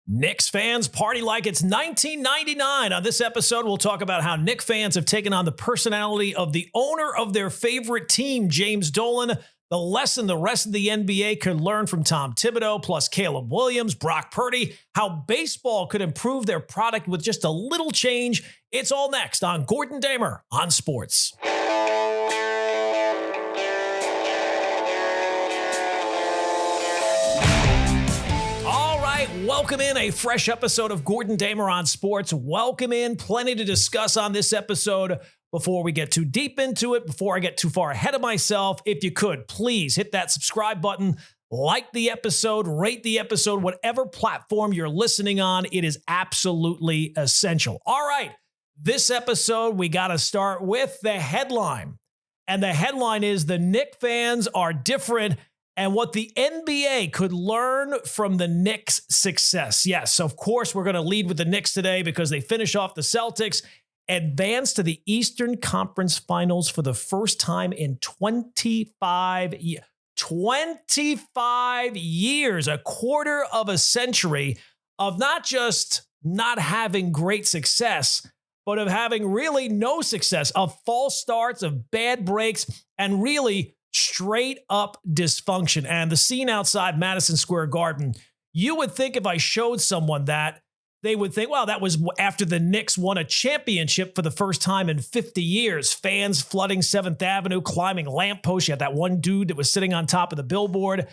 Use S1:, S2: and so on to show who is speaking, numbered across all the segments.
S1: Knicks fans party like it's 1999. On this episode, we'll talk about how Knicks fans have taken on the personality of the owner of their favorite team, James Dolan, the lesson the rest of the NBA could learn from Tom Thibodeau, plus Caleb Williams, Brock Purdy, how baseball could improve their product with just a little change. It's all next on Gordon Damer on Sports. Welcome in a fresh episode of Gordon Damer on Sports. Welcome in. Plenty to discuss on this episode. Before we get too deep into it, before I get too far ahead of myself, if you could, please hit that subscribe button, like the episode, rate the episode, whatever platform you're listening on. It is absolutely essential. All right, this episode, we got to start with the headline. And the headline is the Knicks fans are different and what the NBA could learn from the Knicks' success. Yes, of course, we're going to lead with the Knicks today because they finish off the Celtics, advance to the Eastern Conference Finals for the first time in 25 years. 25 years, a quarter of a century of not just not having great success, but of having really no success, of false starts, of bad breaks, and really straight up dysfunction. And the scene outside Madison Square Garden, you would think if I showed someone that, they would think, well, that was after the Knicks won a championship for the first time in 50 years. Fans flooding 7th Avenue, climbing lampposts. You had that one dude that was sitting on top of the billboard.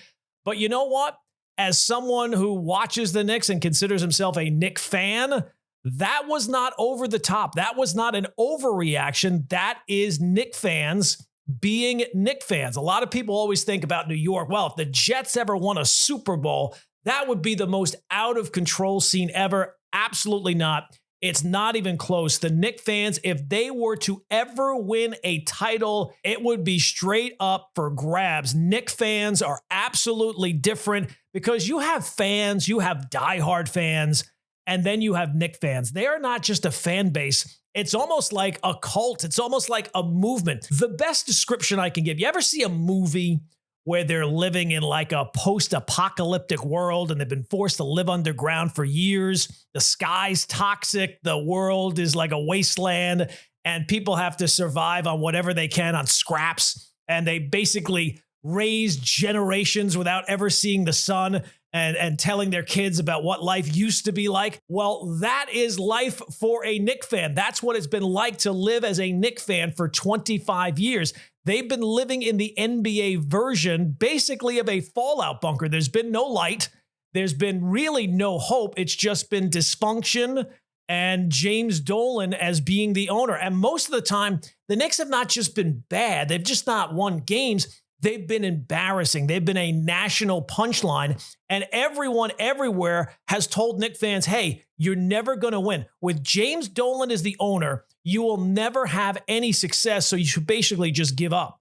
S1: But you know what? As someone who watches the Knicks and considers himself a Knicks fan, that was not over the top. That was not an overreaction. That is Knicks fans being Knicks fans. A lot of people always think about New York. Well, if the Jets ever won a Super Bowl, that would be the most out of control scene ever. Absolutely not. It's not even close. The Knicks fans, if they were to ever win a title, it would be straight up for grabs. Knicks fans are absolutely different because you have fans, you have diehard fans, and then you have Knicks fans. They are not just a fan base. It's almost like a cult. It's almost like a movement. The best description I can give, you ever see a movie where they're living in like a post-apocalyptic world and they've been forced to live underground for years? The sky's toxic. The world is like a wasteland and people have to survive on whatever they can on scraps. And they basically raise generations without ever seeing the sun and telling their kids about what life used to be like. Well, that is life for a Knicks fan. That's what it's been like to live as a Knicks fan for 25 years. They've been living in the NBA version, basically, of a fallout bunker. There's been no light. There's been really no hope. It's just been dysfunction and James Dolan as being the owner. And most of the time, the Knicks have not just been bad. They've just not won games. They've been embarrassing. They've been a national punchline. And everyone everywhere has told Knicks fans, hey, you're never going to win. With James Dolan as the owner, you will never have any success, so you should basically just give up.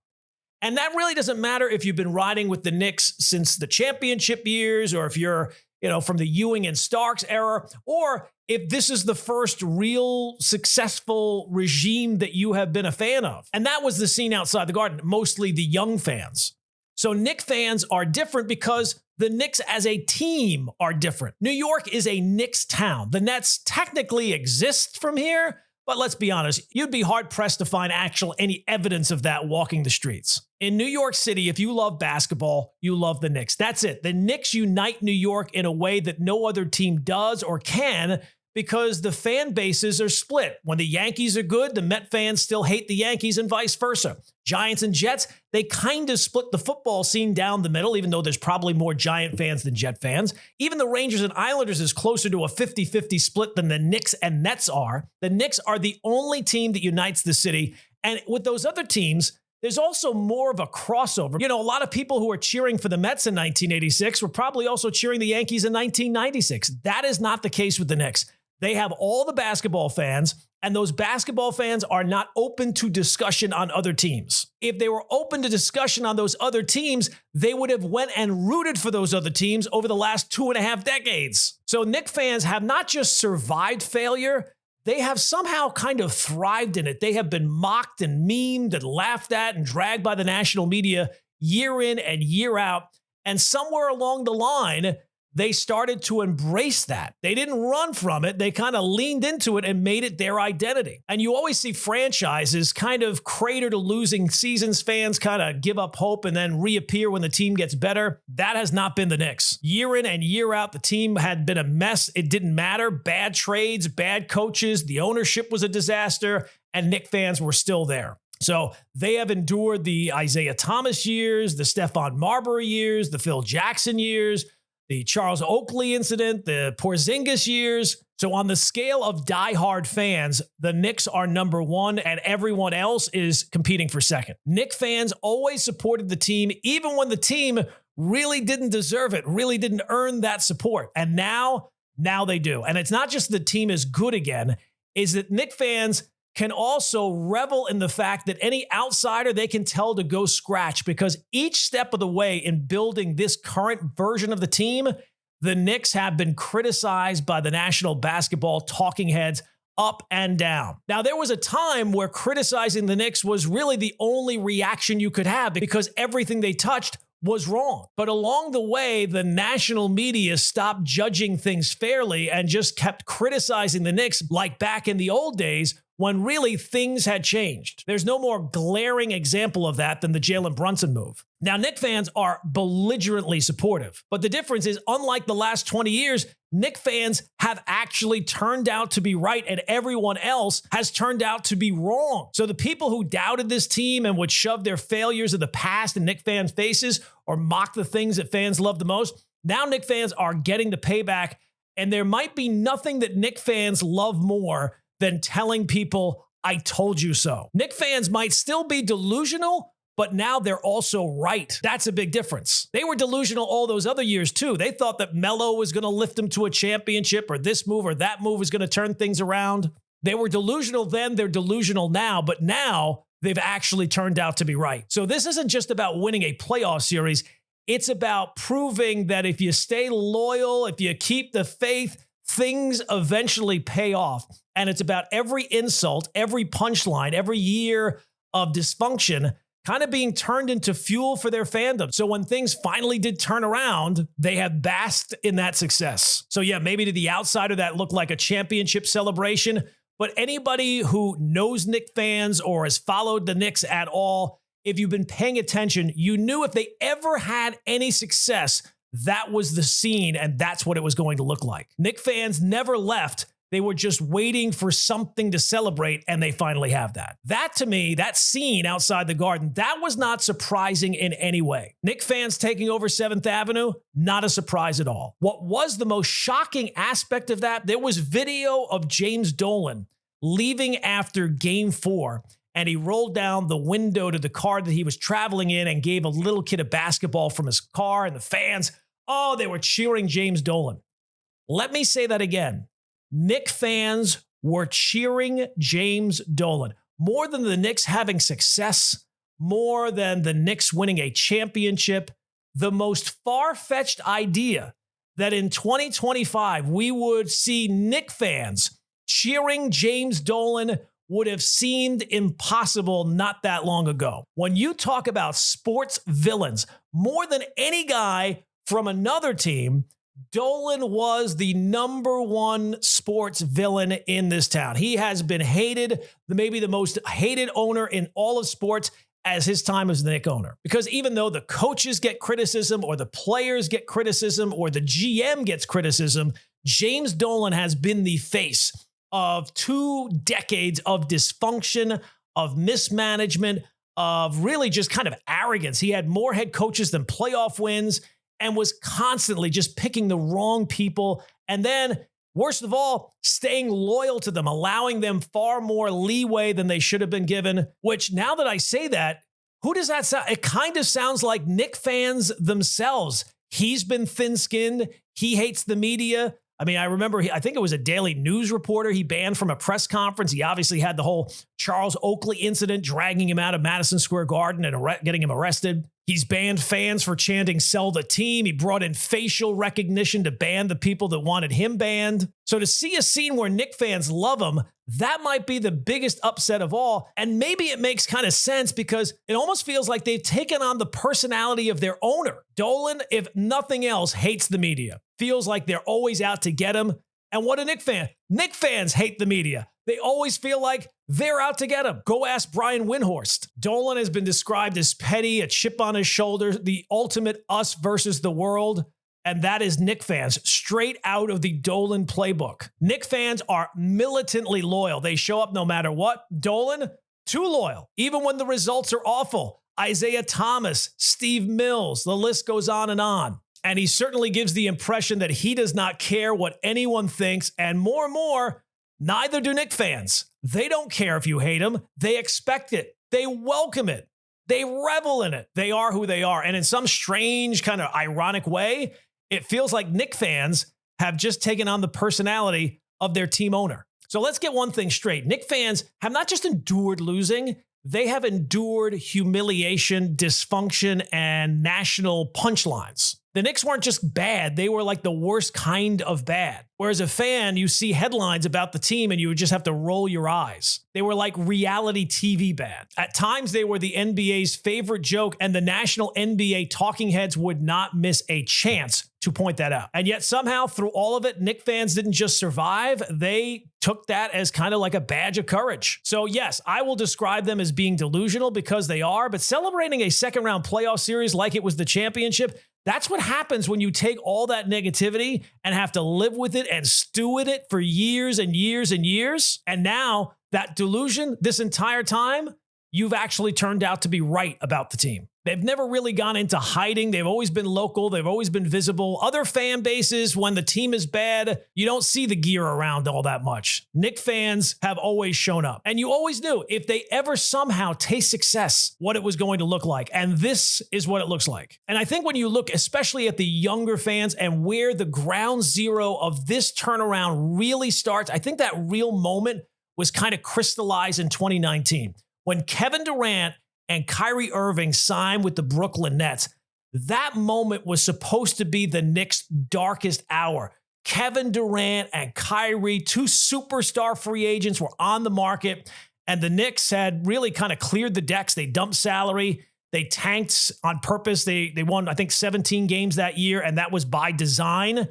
S1: And that really doesn't matter if you've been riding with the Knicks since the championship years, or if you're, from the Ewing and Starks era, or if this is the first real successful regime that you have been a fan of. And that was the scene outside the Garden, mostly the young fans. So Knicks fans are different because the Knicks as a team are different. New York is a Knicks town. The Nets technically exist from here, but let's be honest, you'd be hard-pressed to find any evidence of that walking the streets. In New York City, if you love basketball, you love the Knicks. That's it. The Knicks unite New York in a way that no other team does or can, because the fan bases are split. When the Yankees are good, the Met fans still hate the Yankees and vice versa. Giants and Jets, they kind of split the football scene down the middle, even though there's probably more Giant fans than Jet fans. Even the Rangers and Islanders is closer to a 50-50 split than the Knicks and Nets are. The Knicks are the only team that unites the city. And with those other teams, there's also more of a crossover. A lot of people who were cheering for the Mets in 1986 were probably also cheering the Yankees in 1996. That is not the case with the Knicks. They have all the basketball fans, and those basketball fans are not open to discussion on other teams. If they were open to discussion on those other teams, they would have went and rooted for those other teams over the last 2.5 decades. So Knicks fans have not just survived failure, they have somehow kind of thrived in it. They have been mocked and memed and laughed at and dragged by the national media year in and year out. And somewhere along the line, they started to embrace that. They didn't run from it. They kind of leaned into it and made it their identity. And you always see franchises kind of crater to losing seasons. Fans kind of give up hope and then reappear when the team gets better. That has not been the Knicks. Year in and year out, the team had been a mess. It didn't matter. Bad trades, bad coaches. The ownership was a disaster, and Knicks fans were still there. So they have endured the Isaiah Thomas years, the Stephon Marbury years, the Phil Jackson years, the Charles Oakley incident, the Porzingis years. So on the scale of diehard fans, the Knicks are number one and everyone else is competing for second. Knicks fans always supported the team, even when the team really didn't deserve it, really didn't earn that support. And now they do. And it's not just the team is good again, is that Knicks fans can also revel in the fact that any outsider they can tell to go scratch, because each step of the way in building this current version of the team, the Knicks have been criticized by the national basketball talking heads up and down. Now, there was a time where criticizing the Knicks was really the only reaction you could have because everything they touched was wrong. But along the way, the national media stopped judging things fairly and just kept criticizing the Knicks like back in the old days when really things had changed. There's no more glaring example of that than the Jalen Brunson move. Now, Knicks fans are belligerently supportive, but the difference is, unlike the last 20 years, Knicks fans have actually turned out to be right and everyone else has turned out to be wrong. So the people who doubted this team and would shove their failures of the past in Knicks fans' faces or mock the things that fans love the most, now Knicks fans are getting the payback, and there might be nothing that Knicks fans love more than telling people, I told you so. Knicks fans might still be delusional, but now they're also right. That's a big difference. They were delusional all those other years too. They thought that Melo was going to lift them to a championship, or this move or that move was going to turn things around. They were delusional then, they're delusional now, but now they've actually turned out to be right. So this isn't just about winning a playoff series. It's about proving that if you stay loyal, if you keep the faith, things eventually pay off. And it's about every insult, every punchline, every year of dysfunction kind of being turned into fuel for their fandom. So when things finally did turn around, they have basked in that success. So yeah, maybe to the outsider that looked like a championship celebration, but anybody who knows Knicks fans or has followed the Knicks at all, if you've been paying attention, you knew if they ever had any success, that was the scene and that's what it was going to look like. Knicks fans never left. They were just waiting for something to celebrate, and they finally have that. That, to me, that scene outside the Garden, that was not surprising in any way. Knicks fans taking over 7th Avenue, not a surprise at all. What was the most shocking aspect of that, there was video of James Dolan leaving after Game 4, and he rolled down the window to the car that he was traveling in and gave a little kid a basketball from his car, and the fans, oh, they were cheering James Dolan. Let me say that again. Knicks fans were cheering James Dolan. More than the Knicks having success, more than the Knicks winning a championship, the most far-fetched idea that in 2025 we would see Knicks fans cheering James Dolan would have seemed impossible not that long ago. When you talk about sports villains, more than any guy from another team, Dolan was the number one sports villain in this town. He has been hated, maybe the most hated owner in all of sports as his time as the Knicks owner. Because even though the coaches get criticism or the players get criticism or the GM gets criticism, James Dolan has been the face of 2 decades of dysfunction, of mismanagement, of really just kind of arrogance. He had more head coaches than playoff wins, and was constantly just picking the wrong people. And then, worst of all, staying loyal to them, allowing them far more leeway than they should have been given, which now that I say that, who does that sound? It kind of sounds like Knicks fans themselves. He's been thin-skinned. He hates the media. I mean, I remember, I think it was a Daily News reporter he banned from a press conference. He obviously had the whole Charles Oakley incident, dragging him out of Madison Square Garden and getting him arrested. He's banned fans for chanting "sell the team." He brought in facial recognition to ban the people that wanted him banned. So to see a scene where Knicks fans love him, that might be the biggest upset of all. And maybe it makes kind of sense because it almost feels like they've taken on the personality of their owner. Dolan, if nothing else, hates the media. feels like they're always out to get him. And what a Knicks fan. Knicks fans hate the media. They always feel like they're out to get him. Go ask Brian Windhorst. Dolan has been described as petty, a chip on his shoulder, the ultimate us versus the world. And that is Knicks fans, straight out of the Dolan playbook. Knicks fans are militantly loyal. They show up no matter what. Dolan, too loyal, even when the results are awful. Isaiah Thomas, Steve Mills, the list goes on and on. And he certainly gives the impression that he does not care what anyone thinks. And more, neither do Knicks fans. They don't care if you hate them. They expect it. They welcome it. They revel in it. They are who they are. And in some strange kind of ironic way, it feels like Knicks fans have just taken on the personality of their team owner. So let's get one thing straight. Knicks fans have not just endured losing, they have endured humiliation, dysfunction, and national punchlines. The Knicks weren't just bad. They were like the worst kind of bad. Whereas a fan, you see headlines about the team and you would just have to roll your eyes. They were like reality TV bad. At times, they were the NBA's favorite joke, and the national NBA talking heads would not miss a chance to point that out. And yet somehow through all of it, Knicks fans didn't just survive. They took that as kind of like a badge of courage. So yes, I will describe them as being delusional because they are, but celebrating a second round playoff series like it was the championship, that's what happens when you take all that negativity and have to live with it and stew with it for years and years and years. And now that delusion, this entire time, you've actually turned out to be right about the team. They've never really gone into hiding. They've always been local. They've always been visible. Other fan bases, when the team is bad, you don't see the gear around all that much. Knicks fans have always shown up. And you always knew if they ever somehow taste success, what it was going to look like. And this is what it looks like. And I think when you look especially at the younger fans and where the ground zero of this turnaround really starts, I think that real moment was kind of crystallized in 2019. When Kevin Durant and Kyrie Irving signed with the Brooklyn Nets, that moment was supposed to be the Knicks' darkest hour. Kevin Durant and Kyrie, two superstar free agents, were on the market, and the Knicks had really kind of cleared the decks. They dumped salary. They tanked on purpose. They won, I think, 17 games that year, and that was by design.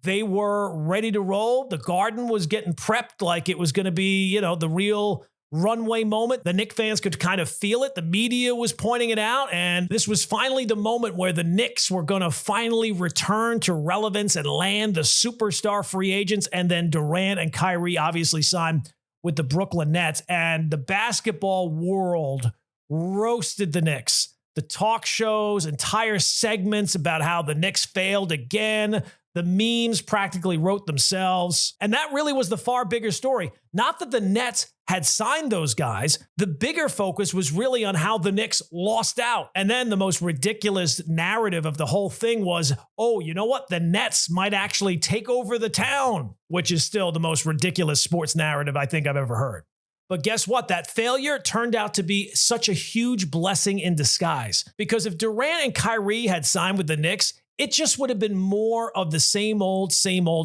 S1: They were ready to roll. The Garden was getting prepped like it was going to be, the real runway moment. The Knicks fans could kind of feel it. The media was pointing it out. And this was finally the moment where the Knicks were going to finally return to relevance and land the superstar free agents. And then Durant and Kyrie obviously signed with the Brooklyn Nets. And the basketball world roasted the Knicks. The talk shows, entire segments about how the Knicks failed again. The memes practically wrote themselves. And that really was the far bigger story. Not that the Nets had signed those guys. The bigger focus was really on how the Knicks lost out. And then the most ridiculous narrative of the whole thing was, oh, you know what? The Nets might actually take over the town, which is still the most ridiculous sports narrative I think I've ever heard. But guess what? That failure turned out to be such a huge blessing in disguise. Because if Durant and Kyrie had signed with the Knicks, it just would have been more of the same old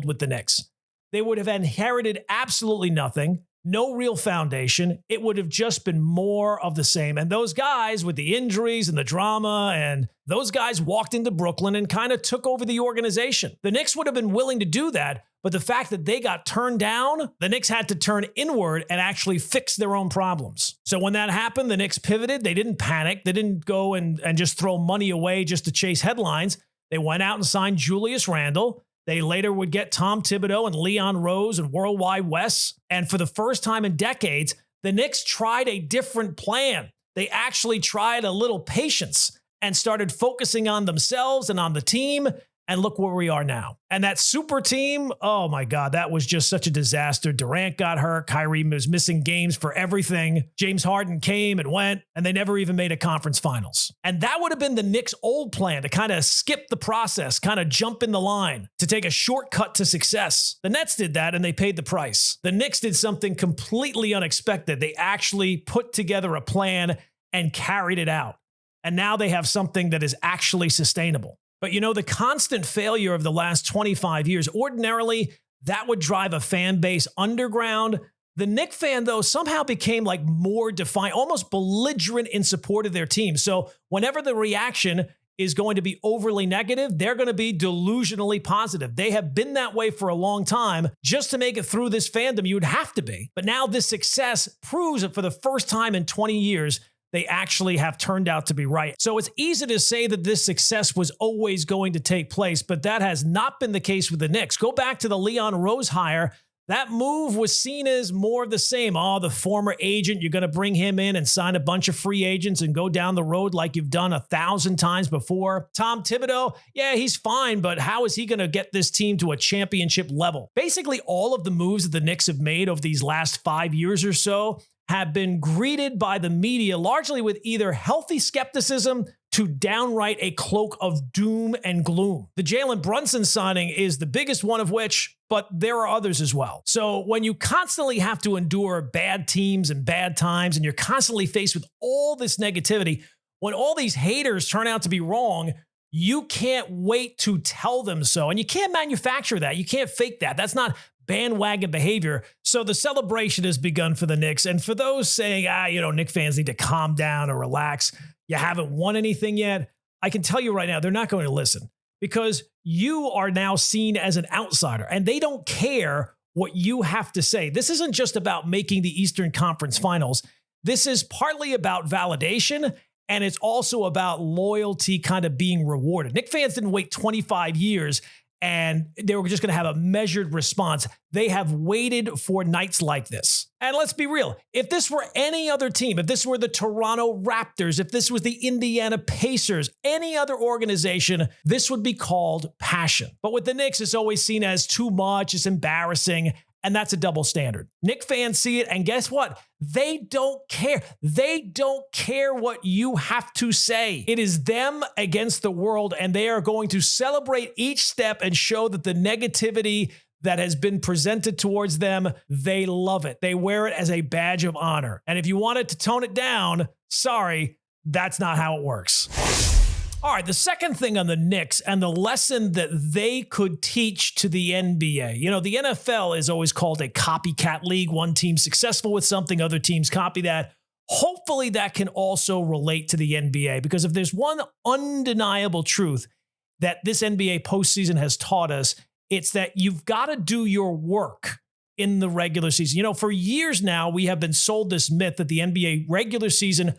S1: with the Knicks. They would have inherited absolutely nothing, no real foundation. It would have just been more of the same. And those guys with the injuries and the drama, and those guys walked into Brooklyn and kind of took over the organization. The Knicks would have been willing to do that, but the fact that they got turned down, the Knicks had to turn inward and actually fix their own problems. So when that happened, the Knicks pivoted. They didn't panic. They didn't go and just throw money away just to chase headlines. They went out and signed Julius Randle. They later would get Tom Thibodeau and Leon Rose and Worldwide Wes. And for the first time in decades, the Knicks tried a different plan. They actually tried a little patience and started focusing on themselves and on the team. And look where we are now. And that super team, oh my God, that was just such a disaster. Durant got hurt. Kyrie was missing games for everything. James Harden came and went, and they never even made a conference finals. And that would have been the Knicks' old plan, to kind of skip the process, kind of jump in the line, to take a shortcut to success. The Nets did that, and they paid the price. The Knicks did something completely unexpected. They actually put together a plan and carried it out. And now they have something that is actually sustainable. But the constant failure of the last 25 years, ordinarily, that would drive a fan base underground. The Knicks fan, though, somehow became like more defiant, almost belligerent in support of their team. So whenever the reaction is going to be overly negative. They're going to be delusionally positive. They have been that way for a long time. Just to make it through this fandom, you would have to be. But now this success proves that for the first time in 20 years, they actually have turned out to be right. So it's easy to say that this success was always going to take place, but that has not been the case with the Knicks. Go back to the Leon Rose hire. That move was seen as more of the same. Oh, the former agent, you're going to bring him in and sign a bunch of free agents and go down the road like you've done 1,000 times before. Tom Thibodeau, yeah, he's fine, but how is he going to get this team to a championship level? Basically, all of the moves that the Knicks have made over these last 5 years or so have been greeted by the media largely with either healthy skepticism to downright a cloak of doom and gloom. The Jalen Brunson signing is the biggest one of which, but there are others as well. So when you constantly have to endure bad teams and bad times, and you're constantly faced with all this negativity, when all these haters turn out to be wrong, you can't wait to tell them so. And you can't manufacture that. You can't fake that. That's not bandwagon behavior. So the celebration has begun for the Knicks. And for those saying, Knicks fans need to calm down or relax, you haven't won anything yet, I can tell you right now, they're not going to listen because you are now seen as an outsider and they don't care what you have to say. This isn't just about making the Eastern Conference Finals. This is partly about validation, and it's also about loyalty kind of being rewarded. Knicks fans didn't wait 25 years and they were just going to have a measured response. They have waited for nights like this. And let's be real. If this were any other team, if this were the Toronto Raptors, if this was the Indiana Pacers, any other organization, this would be called passion. But with the Knicks, it's always seen as too much, it's embarrassing, and that's a double standard. Knicks fans see it, and guess what? They don't care. They don't care what you have to say. It is them against the world, and they are going to celebrate each step and show that the negativity that has been presented towards them, they love it. They wear it as a badge of honor. And if you wanted to tone it down, sorry, that's not how it works. All right, the second thing on the Knicks and the lesson that they could teach to the NBA. You know, the NFL is always called a copycat league. One team's successful with something, other teams copy that. Hopefully that can also relate to the NBA, because if there's one undeniable truth that this NBA postseason has taught us, it's that you've got to do your work in the regular season. You know, for years now, we have been sold this myth that the NBA regular season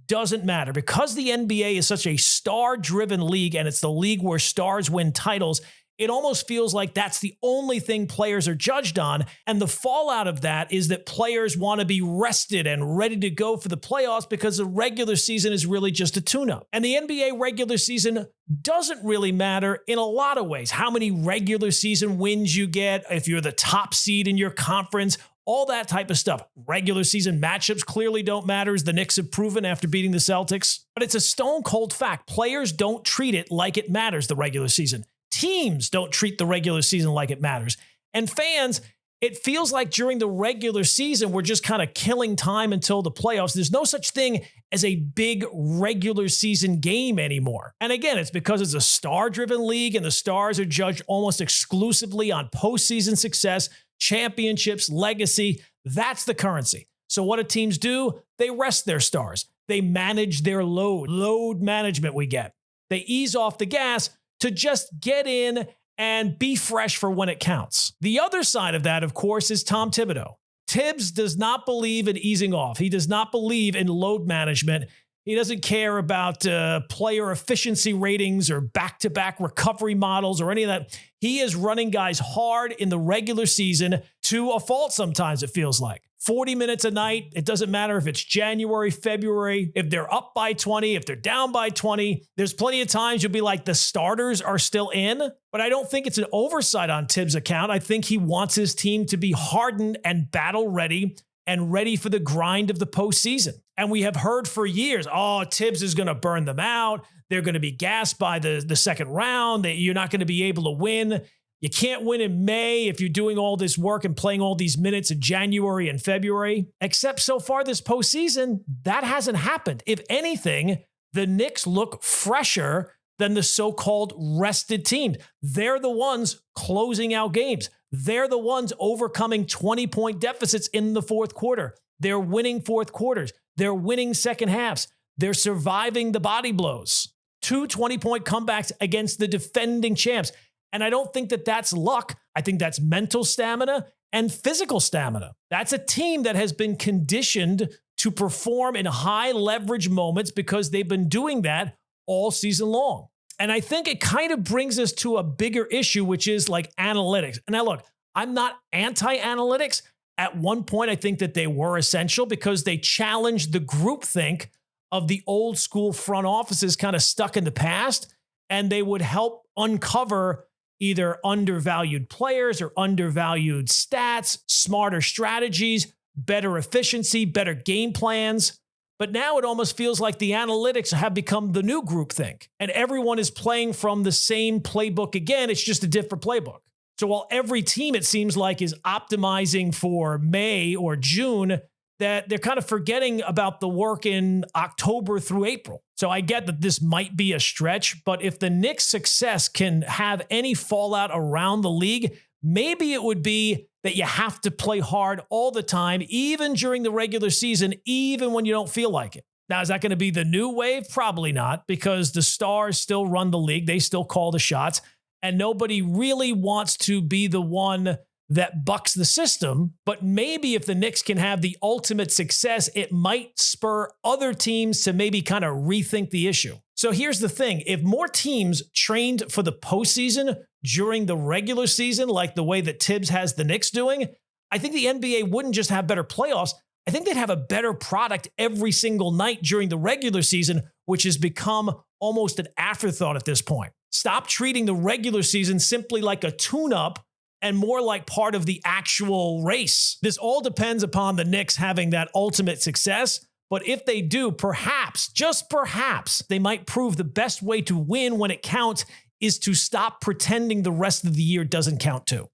S1: doesn't matter. Because the NBA is such a star-driven league and it's the league where stars win titles, it almost feels like that's the only thing players are judged on. And the fallout of that is that players want to be rested and ready to go for the playoffs because the regular season is really just a tune-up. And the NBA regular season doesn't really matter in a lot of ways. How many regular season wins you get, if you're the top seed in your conference, all that type of stuff. Regular season matchups clearly don't matter, as the Knicks have proven after beating the Celtics. But it's a stone cold fact. Players don't treat it like it matters, the regular season. Teams don't treat the regular season like it matters. And fans, it feels like during the regular season, we're just kind of killing time until the playoffs. There's no such thing as a big regular season game anymore. And again, it's because it's a star-driven league and the stars are judged almost exclusively on postseason success, championships, legacy. That's the currency. So what do teams do? They rest their stars. They manage their load management we get. They ease off the gas to just get in and be fresh for when it counts. The other side of that, of course, is Tom Thibodeau. Tibbs does not believe in easing off. He does not believe in load management. He doesn't care about player efficiency ratings or back-to-back recovery models or any of that. He is running guys hard in the regular season to a fault sometimes, it feels like. 40 minutes a night. It doesn't matter if it's January, February, if they're up by 20, if they're down by 20. There's plenty of times you'll be like, the starters are still in. But I don't think it's an oversight on Tibbs' account. I think he wants his team to be hardened and battle ready and ready for the grind of the postseason. And we have heard for years, oh, Tibbs is going to burn them out. They're going to be gassed by the second round. That you're not going to be able to win. You can't win in May if you're doing all this work and playing all these minutes in January and February. Except so far this postseason, that hasn't happened. If anything, the Knicks look fresher than the so-called rested teams. They're the ones closing out games. They're the ones overcoming 20-point deficits in the fourth quarter. They're winning fourth quarters. They're winning second halves. They're surviving the body blows. 2 20-point comebacks against the defending champs. And I don't think that that's luck. I think that's mental stamina and physical stamina. That's a team that has been conditioned to perform in high leverage moments because they've been doing that all season long. And I think it kind of brings us to a bigger issue, which is like analytics. And now look, I'm not anti-analytics. At one point, I think that they were essential because they challenged the groupthink of the old school front offices kind of stuck in the past, and they would help uncover either undervalued players or undervalued stats, smarter strategies, better efficiency, better game plans. But now it almost feels like the analytics have become the new groupthink, and everyone is playing from the same playbook again. It's just a different playbook. So while every team, it seems like, is optimizing for May or June, that they're kind of forgetting about the work in October through April. So I get that this might be a stretch, but if the Knicks' success can have any fallout around the league, maybe it would be that you have to play hard all the time, even during the regular season, even when you don't feel like it. Now, is that going to be the new wave? Probably not, because the stars still run the league. They still call the shots, and nobody really wants to be the one that bucks the system. But maybe if the Knicks can have the ultimate success, it might spur other teams to maybe kind of rethink the issue. So here's the thing. If more teams trained for the postseason during the regular season, like the way that Tibbs has the Knicks doing, I think the NBA wouldn't just have better playoffs. I think they'd have a better product every single night during the regular season, which has become almost an afterthought at this point. Stop treating the regular season simply like a tune-up and more like part of the actual race. This all depends upon the Knicks having that ultimate success. But if they do, perhaps, just perhaps, they might prove the best way to win when it counts is to stop pretending the rest of the year doesn't count too.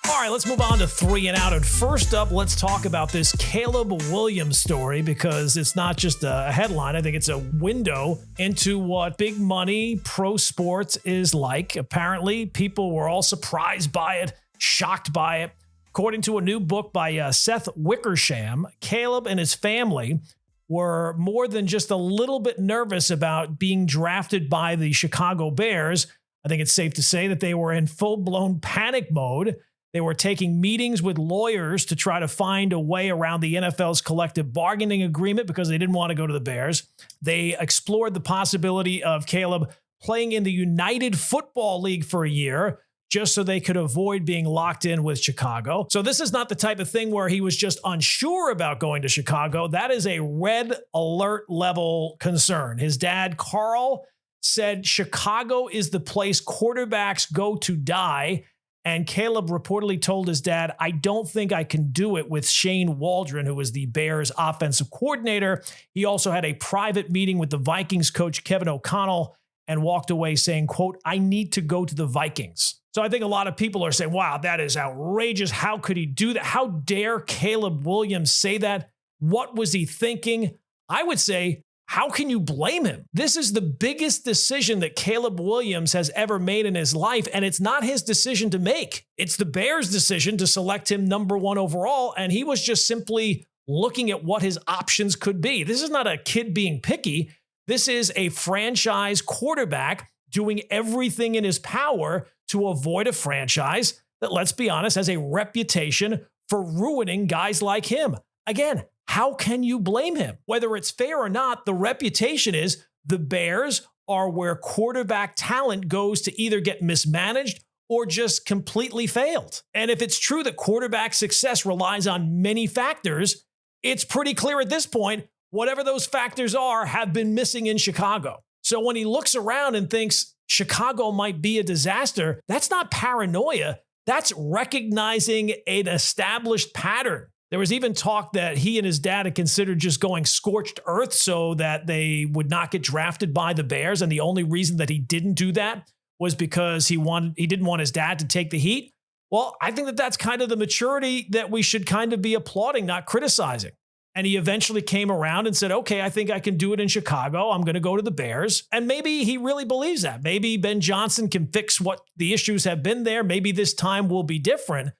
S1: All right, let's move on to 3 and Out. And first up, let's talk about this Caleb Williams story, because it's not just a headline. I think it's a window into what big money pro sports is like. Apparently, people were all surprised by it, shocked by it. According to a new book by Seth Wickersham, Caleb and his family were more than just a little bit nervous about being drafted by the Chicago Bears. I think it's safe to say that they were in full-blown panic mode. They were taking meetings with lawyers to try to find a way around the NFL's collective bargaining agreement because they didn't want to go to the Bears. They explored the possibility of Caleb playing in the United Football League for a year just so they could avoid being locked in with Chicago. So this is not the type of thing where he was just unsure about going to Chicago. That is a red alert level concern. His dad, Carl, said Chicago is the place quarterbacks go to die. And Caleb reportedly told his dad, I don't think I can do it with Shane Waldron, who was the Bears offensive coordinator. He also had a private meeting with the Vikings coach, Kevin O'Connell, and walked away saying, quote, I need to go to the Vikings. So I think a lot of people are saying, wow, that is outrageous. How could he do that? How dare Caleb Williams say that? What was he thinking? I would say, how can you blame him? This is the biggest decision that Caleb Williams has ever made in his life, and it's not his decision to make. It's the Bears' decision to select him number 1 overall, and he was just simply looking at what his options could be. This is not a kid being picky. This is a franchise quarterback doing everything in his power to avoid a franchise that, let's be honest, has a reputation for ruining guys like him. Again, how can you blame him? Whether it's fair or not, the reputation is the Bears are where quarterback talent goes to either get mismanaged or just completely failed. And if it's true that quarterback success relies on many factors, it's pretty clear at this point, whatever those factors are have been missing in Chicago. So when he looks around and thinks Chicago might be a disaster, that's not paranoia. That's recognizing an established pattern. There was even talk that he and his dad had considered just going scorched earth so that they would not get drafted by the Bears. And the only reason that he didn't do that was because he didn't want his dad to take the heat. Well, I think that that's kind of the maturity that we should kind of be applauding, not criticizing. And he eventually came around and said, okay, I think I can do it in Chicago. I'm going to go to the Bears. And maybe he really believes that. Maybe Ben Johnson can fix what the issues have been there. Maybe this time will be different.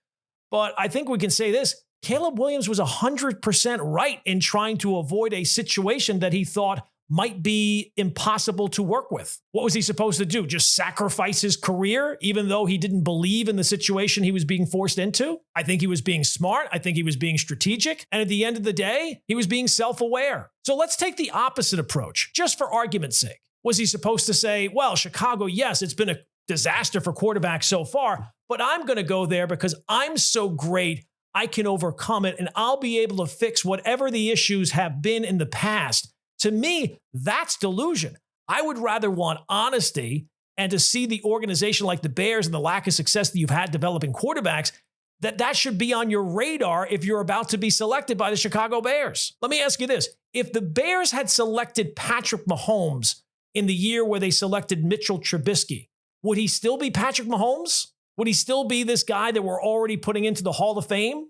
S1: But I think we can say this. Caleb Williams was 100% right in trying to avoid a situation that he thought might be impossible to work with. What was he supposed to do? Just sacrifice his career, even though he didn't believe in the situation he was being forced into? I think he was being smart. I think he was being strategic. And at the end of the day, he was being self-aware. So let's take the opposite approach, just for argument's sake. Was he supposed to say, well, Chicago, yes, it's been a disaster for quarterbacks so far, but I'm going to go there because I'm so great, I can overcome it, and I'll be able to fix whatever the issues have been in the past. To me, that's delusion. I would rather want honesty and to see the organization like the Bears and the lack of success that you've had developing quarterbacks, that should be on your radar if you're about to be selected by the Chicago Bears. Let me ask you this. If the Bears had selected Patrick Mahomes in the year where they selected Mitchell Trubisky, would he still be Patrick Mahomes? Would he still be this guy that we're already putting into the Hall of Fame?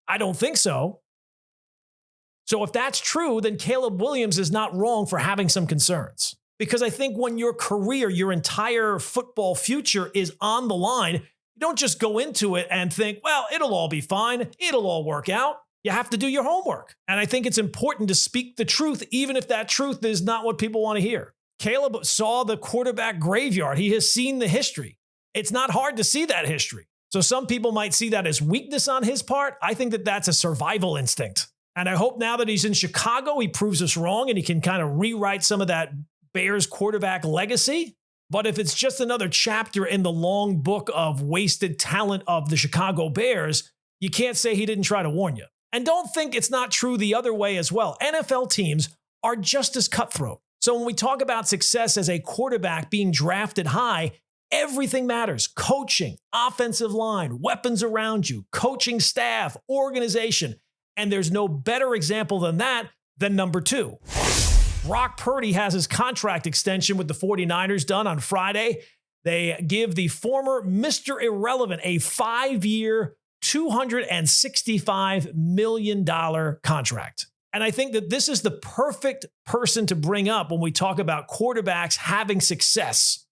S1: I don't think so. So if that's true, then Caleb Williams is not wrong for having some concerns. Because I think when your career, your entire football future is on the line, you don't just go into it and think, well, it'll all be fine. It'll all work out. You have to do your homework. And I think it's important to speak the truth, even if that truth is not what people want to hear. Caleb saw the quarterback graveyard. He has seen the history. It's not hard to see that history. So some people might see that as weakness on his part. I think that that's a survival instinct. And I hope now that he's in Chicago, he proves us wrong and he can kind of rewrite some of that Bears quarterback legacy. But if it's just another chapter in the long book of wasted talent of the Chicago Bears, you can't say he didn't try to warn you. And don't think it's not true the other way as well. NFL teams are just as cutthroat. So when we talk about success as a quarterback being drafted high, everything matters. Coaching, offensive line, weapons around you, coaching staff, organization. And there's no better example than that than number 2. Brock Purdy has his contract extension with the 49ers done on Friday. They give the former Mr. Irrelevant a 5-year, $265 million contract. And I think that this is the perfect person to bring up when we talk about quarterbacks having success.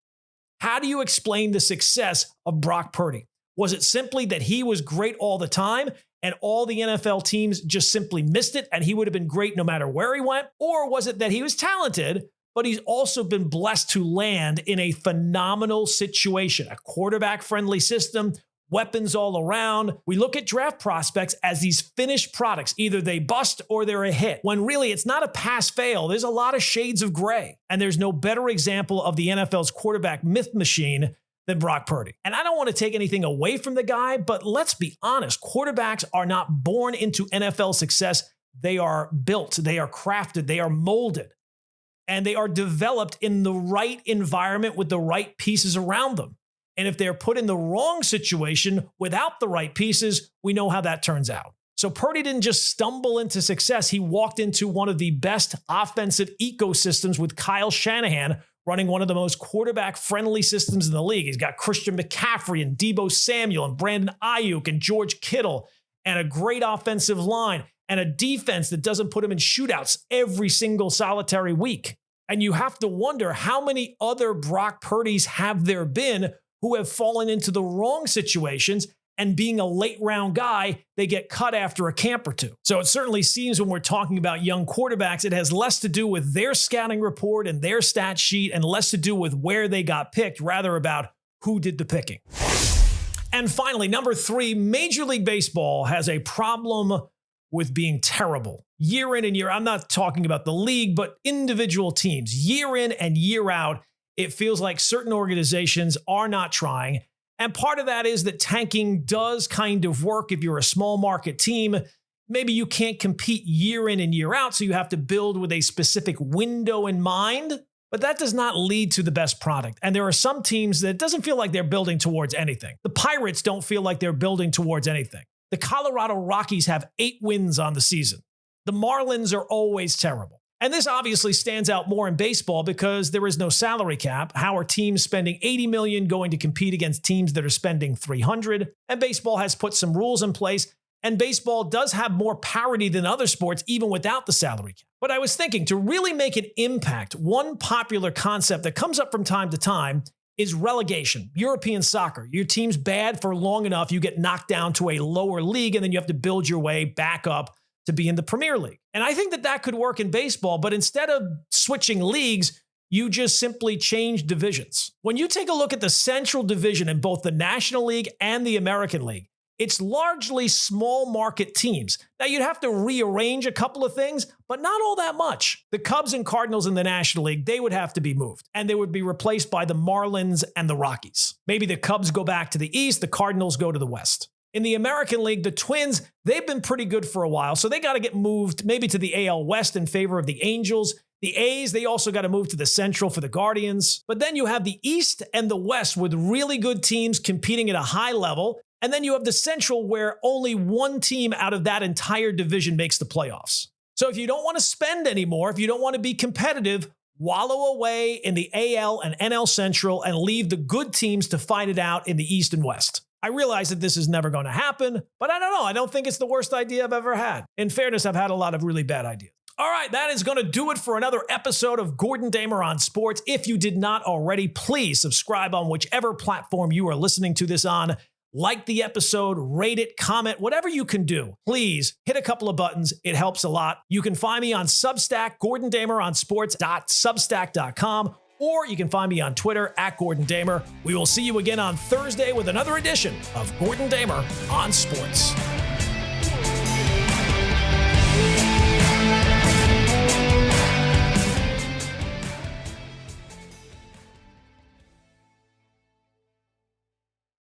S1: How do you explain the success of Brock Purdy? Was it simply that he was great all the time and all the NFL teams just simply missed it and he would have been great no matter where he went? Or was it that he was talented, but he's also been blessed to land in a phenomenal situation, a quarterback-friendly system, weapons all around? We look at draft prospects as these finished products. Either they bust or they're a hit. When really it's not a pass-fail. There's a lot of shades of gray. And there's no better example of the NFL's quarterback myth machine than Brock Purdy. And I don't want to take anything away from the guy, but let's be honest. Quarterbacks are not born into NFL success. They are built. They are crafted. They are molded. And they are developed in the right environment with the right pieces around them. And if they're put in the wrong situation without the right pieces, we know how that turns out. So Purdy didn't just stumble into success. He walked into one of the best offensive ecosystems with Kyle Shanahan running one of the most quarterback-friendly systems in the league. He's got Christian McCaffrey and Deebo Samuel and Brandon Ayuk and George Kittle and a great offensive line and a defense that doesn't put him in shootouts every single solitary week. And you have to wonder how many other Brock Purdys have there been who have fallen into the wrong situations, and being a late round guy, they get cut after a camp or two. So it certainly seems when we're talking about young quarterbacks, it has less to do with their scouting report and their stat sheet and less to do with where they got picked, rather about who did the picking. And finally, number 3, Major League Baseball has a problem with being terrible. Year in and year, I'm not talking about the league, but individual teams, year in and year out, it feels like certain organizations are not trying. And part of that is that tanking does kind of work if you're a small market team. Maybe you can't compete year in and year out, so you have to build with a specific window in mind. But that does not lead to the best product. And there are some teams that it doesn't feel like they're building towards anything. The Pirates don't feel like they're building towards anything. The Colorado Rockies have 8 wins on the season. The Marlins are always terrible. And this obviously stands out more in baseball because there is no salary cap. How are teams spending $80 million going to compete against teams that are spending $300? And baseball has put some rules in place. And baseball does have more parity than other sports, even without the salary cap. But I was thinking, to really make an impact, one popular concept that comes up from time to time is relegation, European soccer. Your team's bad for long enough, you get knocked down to a lower league, and then you have to build your way back up to be in the Premier League. And I think that could work in baseball, but instead of switching leagues, you just simply change divisions. When you take a look at the Central Division in both the National League and the American League, it's largely small market teams. Now, you'd have to rearrange a couple of things, but not all that much. The Cubs and Cardinals in the National League, they would have to be moved, and they would be replaced by the Marlins and the Rockies. Maybe the Cubs go back to the East, the Cardinals go to the West. In the American League, the Twins, they've been pretty good for a while, so they got to get moved maybe to the AL West in favor of the Angels. The A's, they also got to move to the Central for the Guardians. But then you have the East and the West with really good teams competing at a high level. And then you have the Central where only one team out of that entire division makes the playoffs. So if you don't want to spend anymore, if you don't want to be competitive, wallow away in the AL and NL Central and leave the good teams to fight it out in the East and West. I realize that this is never going to happen, but I don't know. I don't think it's the worst idea I've ever had. In fairness, I've had a lot of really bad ideas. All right, that is going to do it for another episode of Gordon Damer on Sports. If you did not already, please subscribe on whichever platform you are listening to this on. Like the episode, rate it, comment, whatever you can do. Please hit a couple of buttons. It helps a lot. You can find me on Substack, GordonDamerOnSports.substack.com, or you can find me on Twitter @GordonDamer. We will see you again on Thursday with another edition of Gordon Damer on Sports.